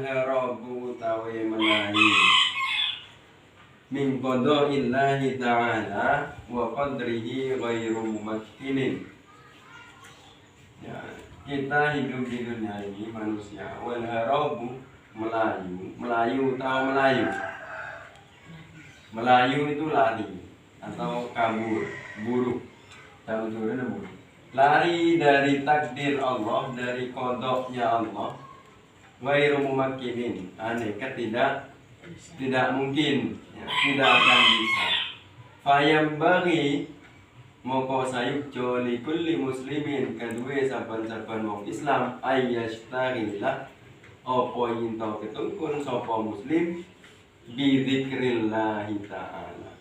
harabu tawe menahi min qada'illahi ta'ala wa qadrihi ghairu mumakkinin. Ya, kita hidup di dunia ini manusia. Wal harabu Melayu tahu Melayu. Melayu itu lari atau kabur, buruk. Tahu dulu buruk. Lari dari takdir Allah, dari kodoknya Allah. Ghairu mumakkinin, aneka tidak mungkin, ya, tidak akan bisa. Fayam bagi moko sayukjo li kulli muslimin kedua saban-saban wong Islam ayyashtaghilah opo yin tau ketungkun sapa muslim bi dzikrillahi ta'ala.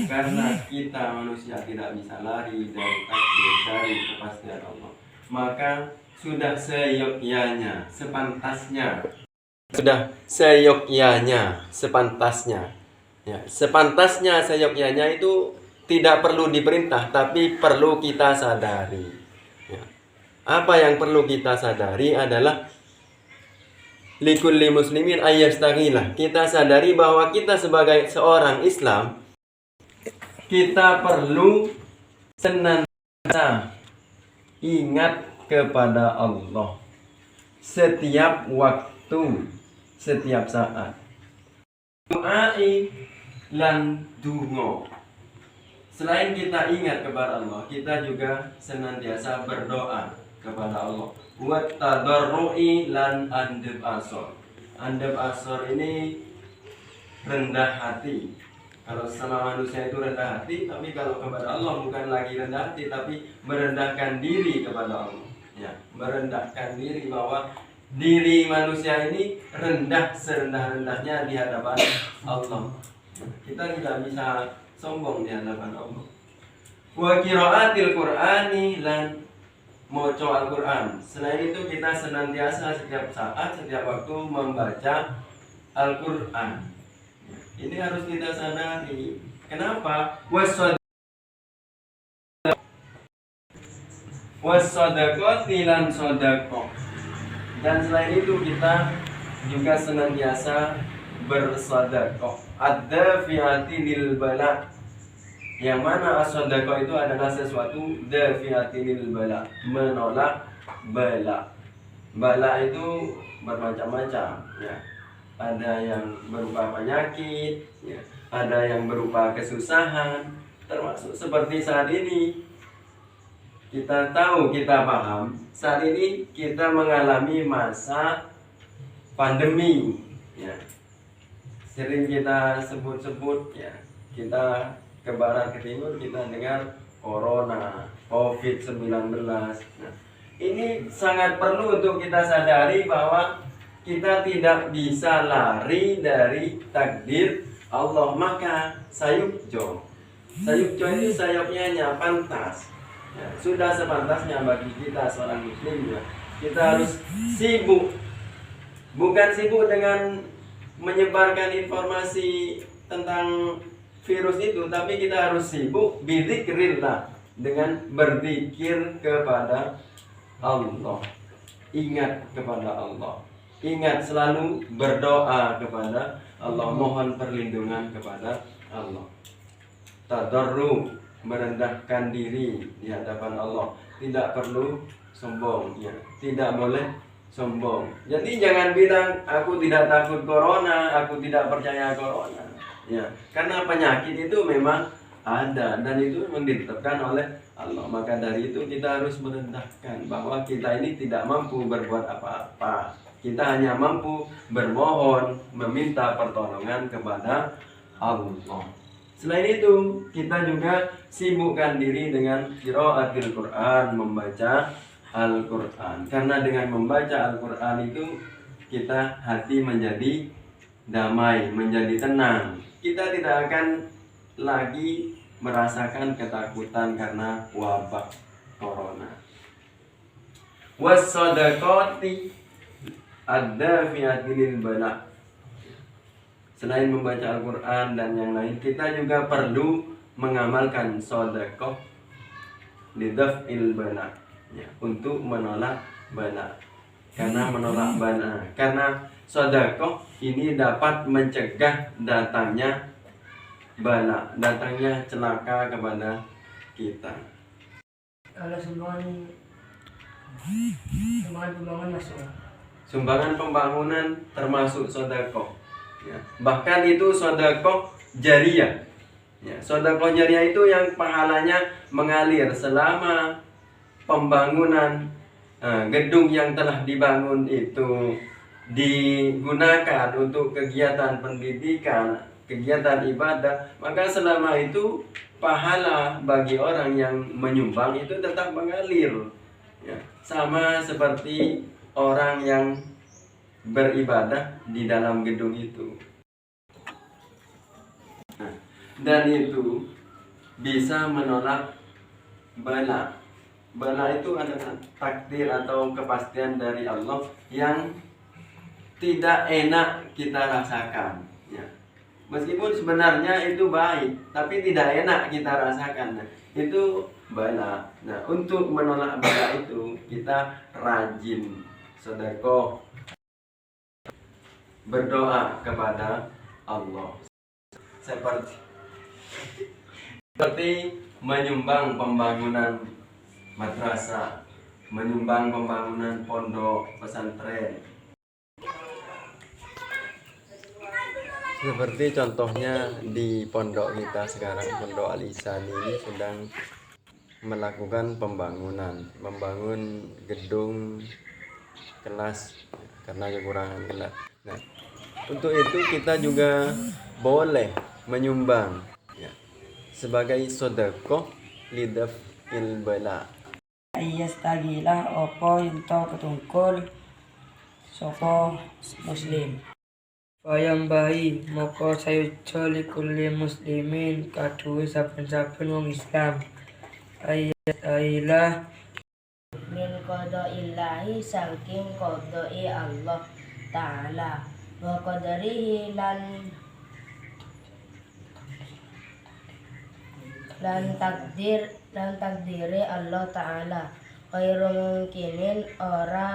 Karena kita manusia tidak bisa lari dari takdir, dari kepastian Allah, maka sudah seyogyanya, sepantasnya ya, sepantasnya seyogyanya itu tidak perlu diperintah, tapi perlu kita sadari, ya. Apa yang perlu kita sadari adalah likulli muslimin ayyastaghilah. Kita sadari bahwa kita sebagai seorang Islam, kita perlu senantiasa ingat kepada Allah setiap waktu, setiap saat. Doai lan dungo. Selain kita ingat kepada Allah, kita juga senantiasa berdoa kepada Allah. Wa tadarrui lan andab asor. Andab asor ini rendah hati. Kalau sama manusia itu rendah hati, tapi kalau kepada Allah bukan lagi rendah hati, tapi merendahkan diri kepada Allah. Ya, merendahkan diri bahwa diri manusia ini rendah serendah-rendahnya di hadapan Allah. Kita tidak bisa sombong di hadapan Allah. Wa qiraatil Qur'ani lan maca Al-Qur'an. Selain itu kita senantiasa setiap saat, setiap waktu membaca Al-Qur'an. Ini harus kita sadari. Kenapa? Wassadaqati lan sadaqah. Dan selain itu kita juga senantiasa bersedekah. Ad-dafi'ati lil bala. Yang mana as-sadaqah itu adalah sesuatu dafi'ati lil bala, menolak bala. Bala itu bermacam-macam, ya. Ada yang berupa penyakit, ya. Ada yang berupa kesusahan, termasuk seperti saat ini. Kita tahu, kita paham, saat ini kita mengalami masa pandemi, ya. Sering kita sebut-sebut, ya. Kita ke barat ke timur kita dengar corona, COVID-19. Nah, ini sangat perlu untuk kita sadari bahwa kita tidak bisa lari dari takdir Allah. Maka sayukjo itu sayapnya pantas. Ya, sudah sepantasnya bagi kita seorang muslim, ya. Kita harus sibuk, bukan sibuk dengan menyebarkan informasi tentang virus itu, tapi kita harus sibuk bidzikrillah, dengan berzikir kepada Allah. Ingat kepada Allah, ingat selalu berdoa kepada Allah, mohon perlindungan kepada Allah. Tadarru, merendahkan diri di hadapan Allah, tidak perlu sombong, ya. Tidak boleh sombong. Jadi jangan bilang aku tidak takut corona, aku tidak percaya corona, ya. Karena penyakit itu memang ada dan itu memang ditetapkan oleh Allah. Maka dari itu kita harus merendahkan bahwa kita ini tidak mampu berbuat apa-apa. Kita hanya mampu bermohon, meminta pertolongan kepada Allah. Selain itu, kita juga sibukkan diri dengan qiraatil Quran, membaca Al-Quran. Karena dengan membaca Al-Quran itu kita hati menjadi damai, menjadi tenang. Kita tidak akan lagi merasakan ketakutan karena wabah corona. Was-sadaqati ad-dafi'ati lil bala. Selain membaca Al-Quran dan yang lain, kita juga perlu mengamalkan sedekah lidaf'il bala, ya, untuk menolak bala. Karena menolak bala, karena sedekah ini dapat mencegah datangnya bala, datangnya celaka kepada kita. Kalau sumbangan pembangunan masuk. Sumbangan pembangunan termasuk sedekah. Ya. Bahkan itu sedekah jariyah. Ya, sedekah jariyah itu yang pahalanya mengalir selama pembangunan gedung yang telah dibangun itu digunakan untuk kegiatan pendidikan, kegiatan ibadah, maka selama itu pahala bagi orang yang menyumbang itu tetap mengalir. Ya, sama seperti orang yang beribadah di dalam gedung itu. Nah, dan itu bisa menolak bala. Bala itu adalah takdir atau kepastian dari Allah yang tidak enak kita rasakan. Ya. Meskipun sebenarnya itu baik, tapi tidak enak kita rasakan. Nah, itu bala. Nah, untuk menolak bala itu kita rajin sedekah, berdoa kepada Allah. Seperti menyumbang pembangunan madrasah, menyumbang pembangunan pondok pesantren. Seperti contohnya di pondok kita sekarang, Pondok Al-Ihsan ini sedang melakukan membangun gedung kelas karena kekurangan kelas. Nah, untuk itu kita juga boleh menyumbang ya, sebagai sedekah lidaf'il bala. Ayastagilah opo yunto ketungkul soko muslim. Bayang bayi moko sayujo likulli muslimin kaduwe saben-saben wong Islam. Ayastagilah min qadaillahi saking qadai Allah Ta'ala wa qadarihi lan takdire Allah Ta'ala khairu mungkinin ora